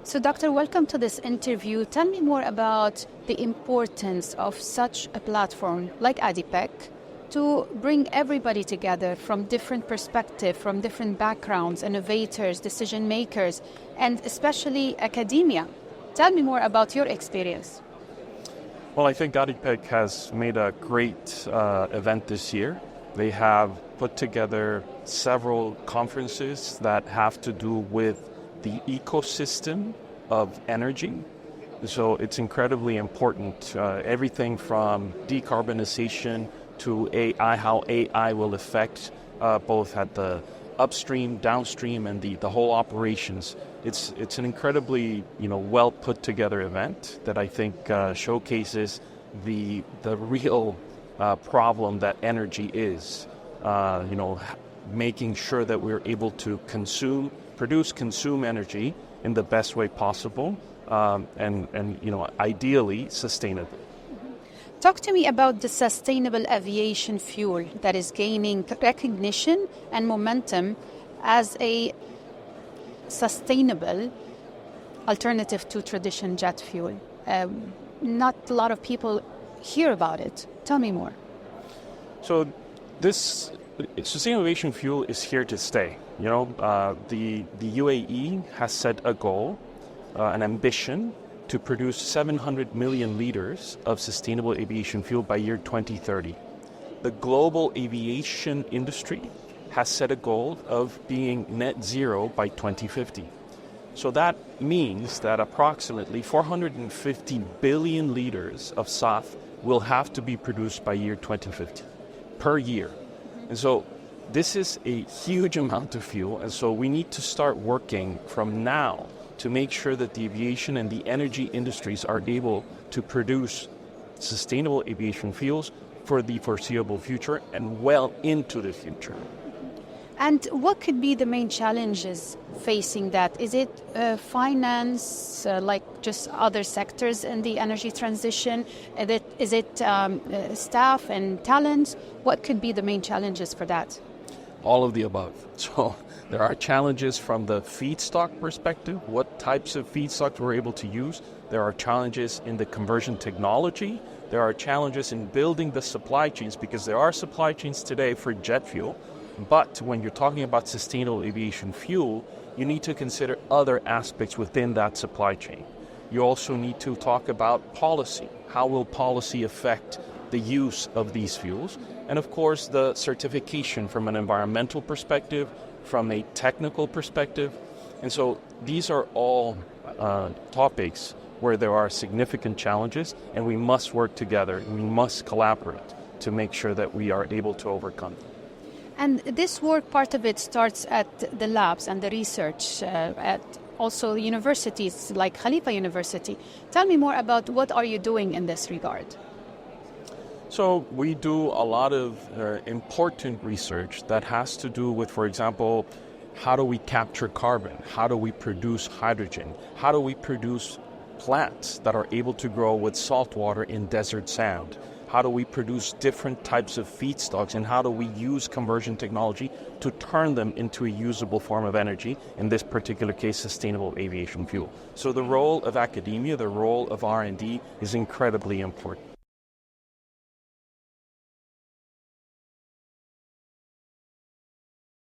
So, Doctor, welcome to this interview. Tell me more about the importance of such a platform like ADIPEC to bring everybody together from different perspectives, from different backgrounds, innovators, decision makers, and especially academia. Tell me more about your experience. Well, I think ADIPEC has made a great event this year. They have put together several conferences that have to do with the ecosystem of energy. So it's incredibly important. Everything from decarbonization to AI, how AI will affect both at the upstream, downstream, and the whole operations. It's an incredibly well put together event that I think showcases the real problem that energy is. Making sure that we're able to consume energy in the best way possible, and ideally sustainably. Talk to me about the sustainable aviation fuel that is gaining recognition and momentum as a sustainable alternative to traditional jet fuel. Not a lot of people hear about it. Tell me more. So this sustainable aviation fuel is here to stay. The UAE has set a goal, an ambition to produce 700 million liters of sustainable aviation fuel by year 2030. The global aviation industry has set a goal of being net zero by 2050. So that means that approximately 450 billion liters of SAF will have to be produced by year 2050 per year. And so this is a huge amount of fuel, and so we need to start working from now to make sure that the aviation and the energy industries are able to produce sustainable aviation fuels for the foreseeable future and well into the future. And what could be the main challenges facing that? Is it finance, like just other sectors in the energy transition? Is it staff and talent? What could be the main challenges for that? All of the above. So there are challenges from the feedstock perspective, what types of feedstocks we're able to use. There are challenges in the conversion technology. There are challenges in building the supply chains, because there are supply chains today for jet fuel. But when you're talking about sustainable aviation fuel, you need to consider other aspects within that supply chain. You also need to talk about policy. How will policy affect the use of these fuels? And of course, the certification from an environmental perspective, from a technical perspective. And so these are all topics where there are significant challenges, and we must work together, we must collaborate to make sure that we are able to overcome them. And this work, part of it starts at the labs and the research at also universities like Khalifa University. Tell me more about what are you doing in this regard? So we do a lot of important research that has to do with, for example, how do we capture carbon? How do we produce hydrogen? How do we produce plants that are able to grow with salt water in desert sand? How do we produce different types of feedstocks, and how do we use conversion technology to turn them into a usable form of energy, in this particular case, sustainable aviation fuel? So the role of academia, the role of R&D is incredibly important.